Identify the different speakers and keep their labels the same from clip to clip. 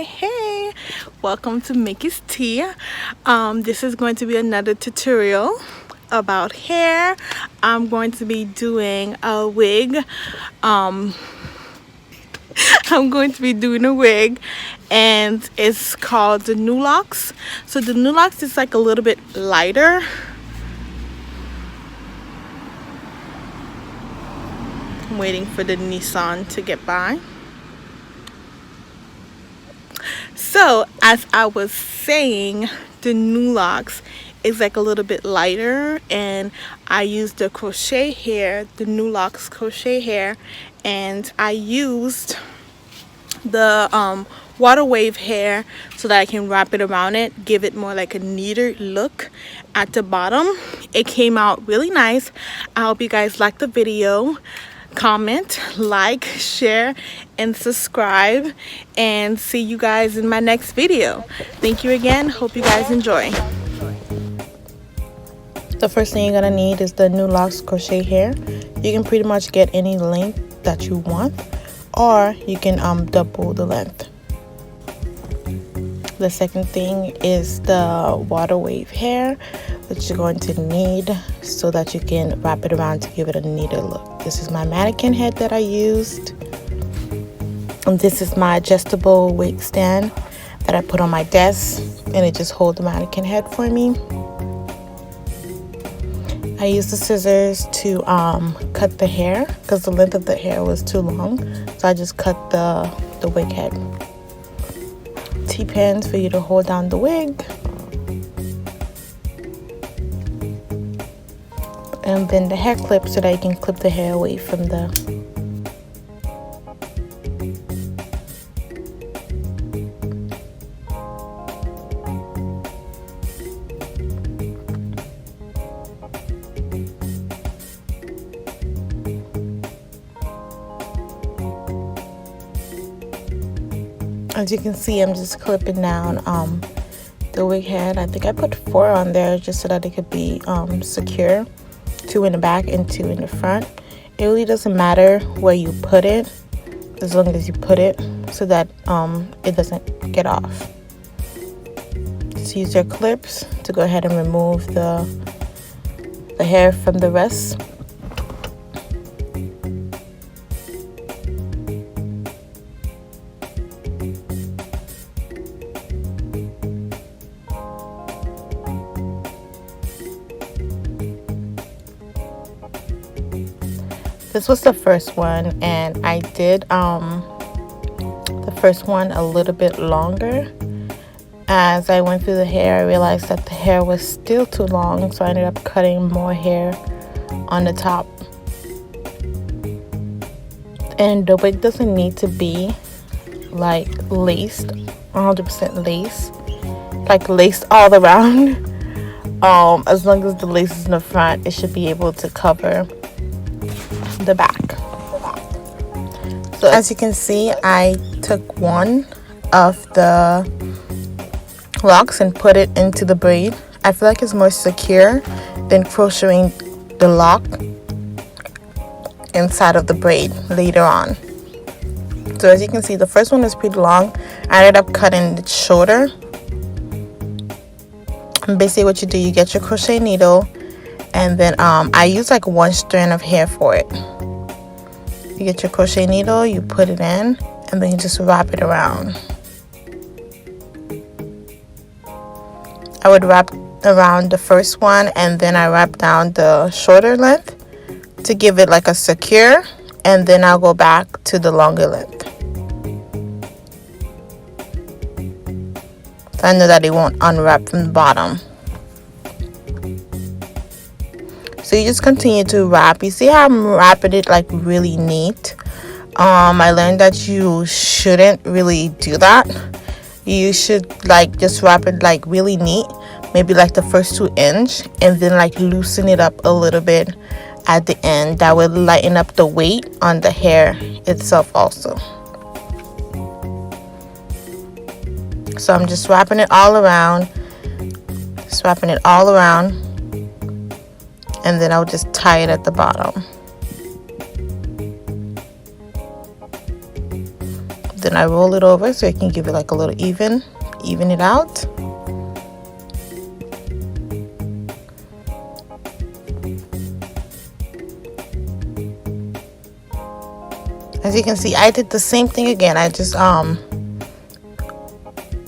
Speaker 1: hey, welcome to Mickey's Tea. This is going to be another tutorial about hair. I'm going to be doing a wig. I'm going to be doing a wig, and it's called the New Locs. So the New Locs is like a little bit lighter. I'm waiting for the Nissan to get by. So as I was saying, the New Locs is like a little bit lighter, and I used the crochet hair, the New Locs crochet hair, and I used the water wave hair so that I can wrap it around it, give it more like a neater look at the bottom. It came out really nice. I hope you guys liked the video. Comment, like, share, and subscribe, and see you guys in my next video. Thank you again. Hope you guys enjoy. The first thing you're gonna need is the New Locs crochet hair. You can pretty much get any length that you want, or you can double the length. The second thing is the water wave hair, which you're going to need so that you can wrap it around to give it a neater look. This is my mannequin head that I used, and this is my adjustable wig stand that I put on my desk, and it just holds the mannequin head for me. I used the scissors to cut the hair because the length of the hair was too long, so I just cut the wig head. T-pins for you to hold down the wig, and then the hair clip so that you can clip the hair away from the As you can see, I'm just clipping down the wig head. I think I put 4 on there just so that it could be secure. 2 in the back and 2 in the front. It really doesn't matter where you put it, as long as you put it so that it doesn't get off. Just use your clips to go ahead and remove the hair from the rest. This was the first one, and I did the first one a little bit longer. As I went through the hair, I realized that the hair was still too long, so I ended up cutting more hair on the top. And the wig doesn't need to be like laced, 100% lace, like laced all around. As long as the lace is in the front, it should be able to cover the back. So as you can see, I took one of the locks and put it into the braid. I feel like it's more secure than crocheting the lock inside of the braid later on. So as you can see, the first one is pretty long. I ended up cutting it shorter. And basically what you do, you get your crochet needle, and then I use like 1 strand of hair for it. You get your crochet needle, you put it in, and then you just wrap it around. I would wrap around the first one, and then I wrap down the shorter length to give it like a secure, and then I'll go back to the longer length. So I know that it won't unwrap from the bottom. So you just continue to wrap. You see how I'm wrapping it like really neat? I learned that you shouldn't really do that. You should like just wrap it like really neat, maybe like the first 2 inches, and then like loosen it up a little bit at the end. That will lighten up the weight on the hair itself also. So I'm just wrapping it all around, and then I'll just tie it at the bottom. Then I roll it over so it can give it like a little even it out. As you can see, I did the same thing again. I just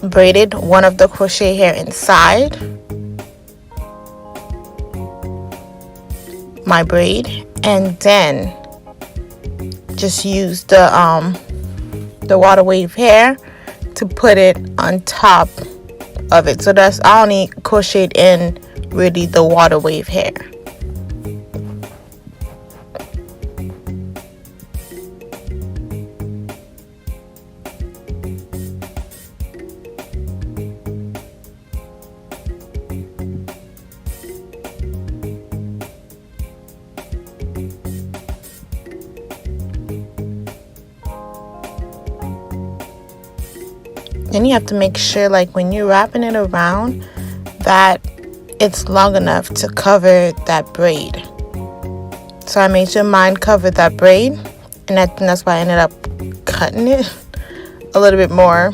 Speaker 1: braided one of the crochet hair inside my braid, and then just used the water wave hair to put it on top of it. So that's, I only crocheted in really the water wave hair. Then you have to make sure, like when you're wrapping it around, that it's long enough to cover that braid. So I made sure mine covered that braid, and I think that's why I ended up cutting it a little bit more.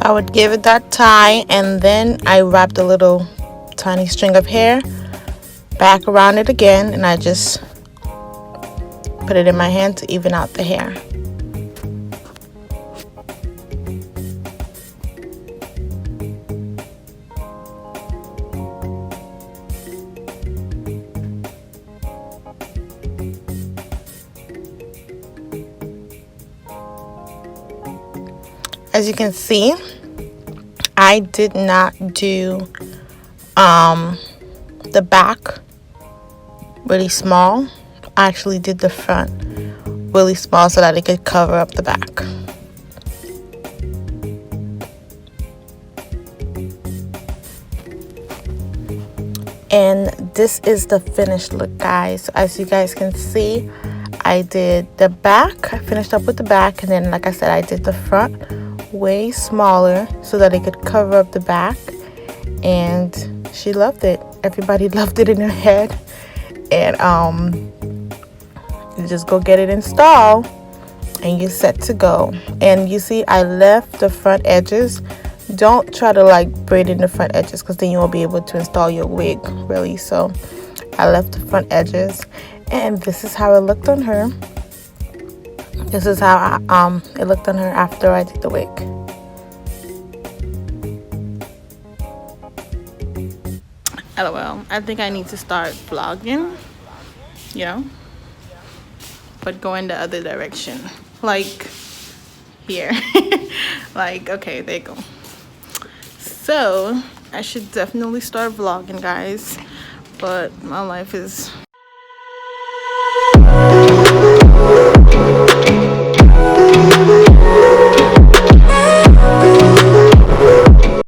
Speaker 1: I would give it that tie, and then I wrapped a little tiny string of hair back around it again, and I just put it in my hand to even out the hair. As you can see, I did not do the back really small. I actually did the front really small so that it could cover up the back. And this is the finished look, guys. So as you guys can see, I did the back. I finished up with the back, and then like I said, I did the front way smaller so that it could cover up the back, and she loved it. Everybody loved it in her head. And you just go get it installed and you're set to go. And you see, I left the front edges. Don't try to like braid in the front edges, because then you won't be able to install your wig really. So I left the front edges, and this is how it looked on her. This is how it looked on her after I did the wig. LOL, I think I need to start vlogging, you know, but go in the other direction, like here. Like, okay, there you go. So I should definitely start vlogging, guys, but my life is